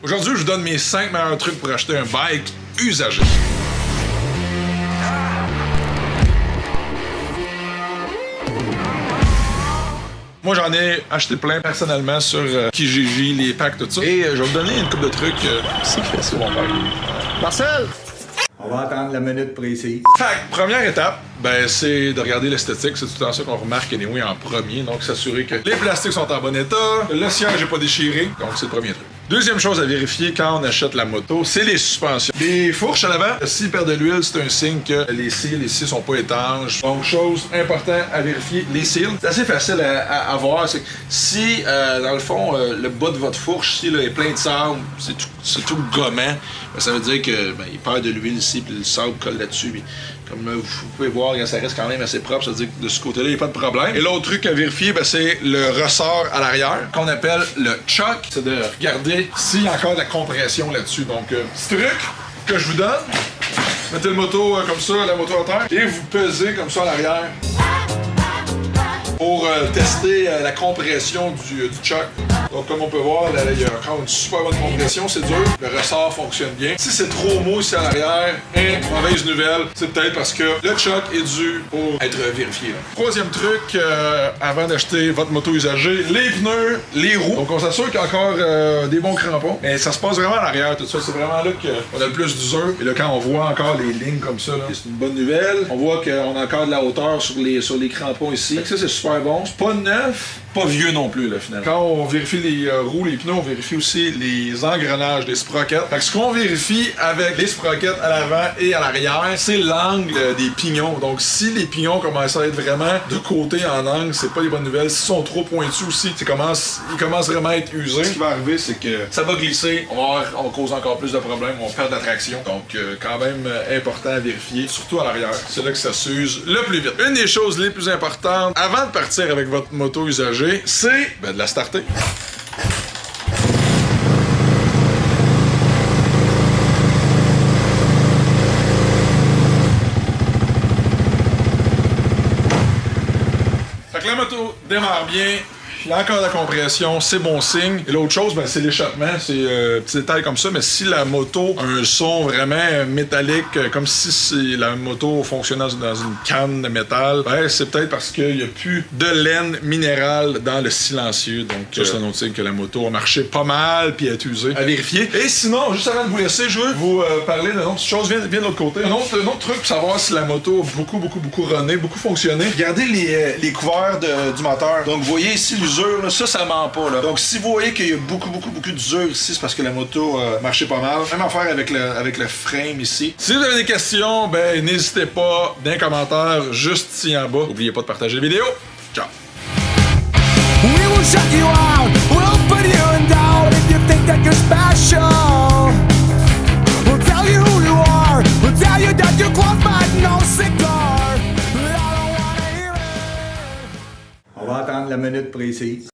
Aujourd'hui, je vous donne mes 5 meilleurs trucs pour acheter un bike usagé. Moi, j'en ai acheté plein personnellement sur Kijiji, les packs, tout ça. Et je vais vous donner une couple de trucs. C'est qui fait ça, mon père? Marcel! On va attendre la minute précise. Fait que, première étape, ben, c'est de regarder l'esthétique. C'est tout le temps ça qu'on remarque anyway en premier. Donc, s'assurer que les plastiques sont en bon état, le siège n'est pas déchiré. Donc, c'est le premier truc. Deuxième chose à vérifier quand on achète la moto, c'est les suspensions. Les fourches à l'avant, s'ils perdent de l'huile, c'est un signe que les cils ici sont pas étanches. Donc, chose importante à vérifier, les cils. C'est assez facile à voir. C'est que si, dans le fond, le bas de votre fourche ici là, est plein de sable, c'est tout gommant, ben, ça veut dire que ben, il perd de l'huile ici, puis le sable colle là-dessus. Puis, comme vous pouvez voir, ça reste quand même assez propre, ça veut dire que de ce côté-là, il n'y a pas de problème. Et l'autre truc à vérifier, ben, c'est le ressort à l'arrière, qu'on appelle le choc. C'est de regarder s'il y a encore de la compression là-dessus. Donc, petit truc que je vous donne, mettez le moto comme ça, la moto à terre, et vous pesez comme ça à l'arrière pour tester la compression du choc. Donc, comme on peut voir, là, il y a encore une super bonne compression, c'est dur. Le ressort fonctionne bien. Si c'est trop mou ici à l'arrière, mauvaise nouvelle, c'est peut-être parce que le choc est dû pour être vérifié. Là. Troisième truc, avant d'acheter votre moto usagée, les pneus, les roues. Donc, on s'assure qu'il y a encore des bons crampons. Mais ça se passe vraiment à l'arrière, tout ça. C'est vraiment là qu'on a le plus d'usure. Et là, quand on voit encore les lignes comme ça, c'est une bonne nouvelle. On voit qu'on a encore de la hauteur sur les crampons ici. Donc, ça, c'est super bon. C'est pas neuf, pas vieux non plus, là, finalement. Quand on vérifie les roues, les pneus, on vérifie aussi les engrenages des sprockets. Fait que ce qu'on vérifie avec les sprockets à l'avant et à l'arrière, c'est l'angle des pignons. Donc, si les pignons commencent à être vraiment de côté en angle, c'est pas des bonnes nouvelles. S'ils sont trop pointus aussi, ils commencent vraiment à être usés. Ce qui va arriver, c'est que ça va glisser, on cause encore plus de problèmes, on perd d'attraction. Donc, quand même important à vérifier, surtout à l'arrière. C'est là que ça s'use le plus vite. Une des choses les plus importantes, avant de partir avec votre moto usagée, c'est de la starter. Fait que la moto démarre bien. Il y a encore de la compression, c'est bon signe. Et l'autre chose, ben, c'est l'échappement. C'est petit détail comme ça, mais si la moto a un son vraiment métallique, comme si la moto fonctionnait dans une canne de métal, ben, c'est peut-être parce qu'il n'y a plus de laine minérale dans le silencieux. Donc, ça, c'est un autre signe que la moto a marché pas mal puis est usée. À vérifier. Et sinon, juste avant de vous laisser, je veux vous parler d'une autre chose. Viens de l'autre côté. Un autre truc pour savoir si la moto a beaucoup runné, beaucoup fonctionné. Regardez les couverts du moteur. Donc, vous voyez ici l'usure. Là, ça ment pas. Là. Donc, si vous voyez qu'il y a beaucoup d'usure ici, c'est parce que la moto marchait pas mal. Même affaire avec le frame ici. Si vous avez des questions, ben n'hésitez pas dans les commentaires juste ici en bas. N'oubliez pas de partager la vidéo. Ciao! We will shut you out, we'll put you in doubt if you think that you're special. We'll tell you who you are, we'll tell you that you're close but no cigar. But I don't wanna hear it. On va attendre la minute précise.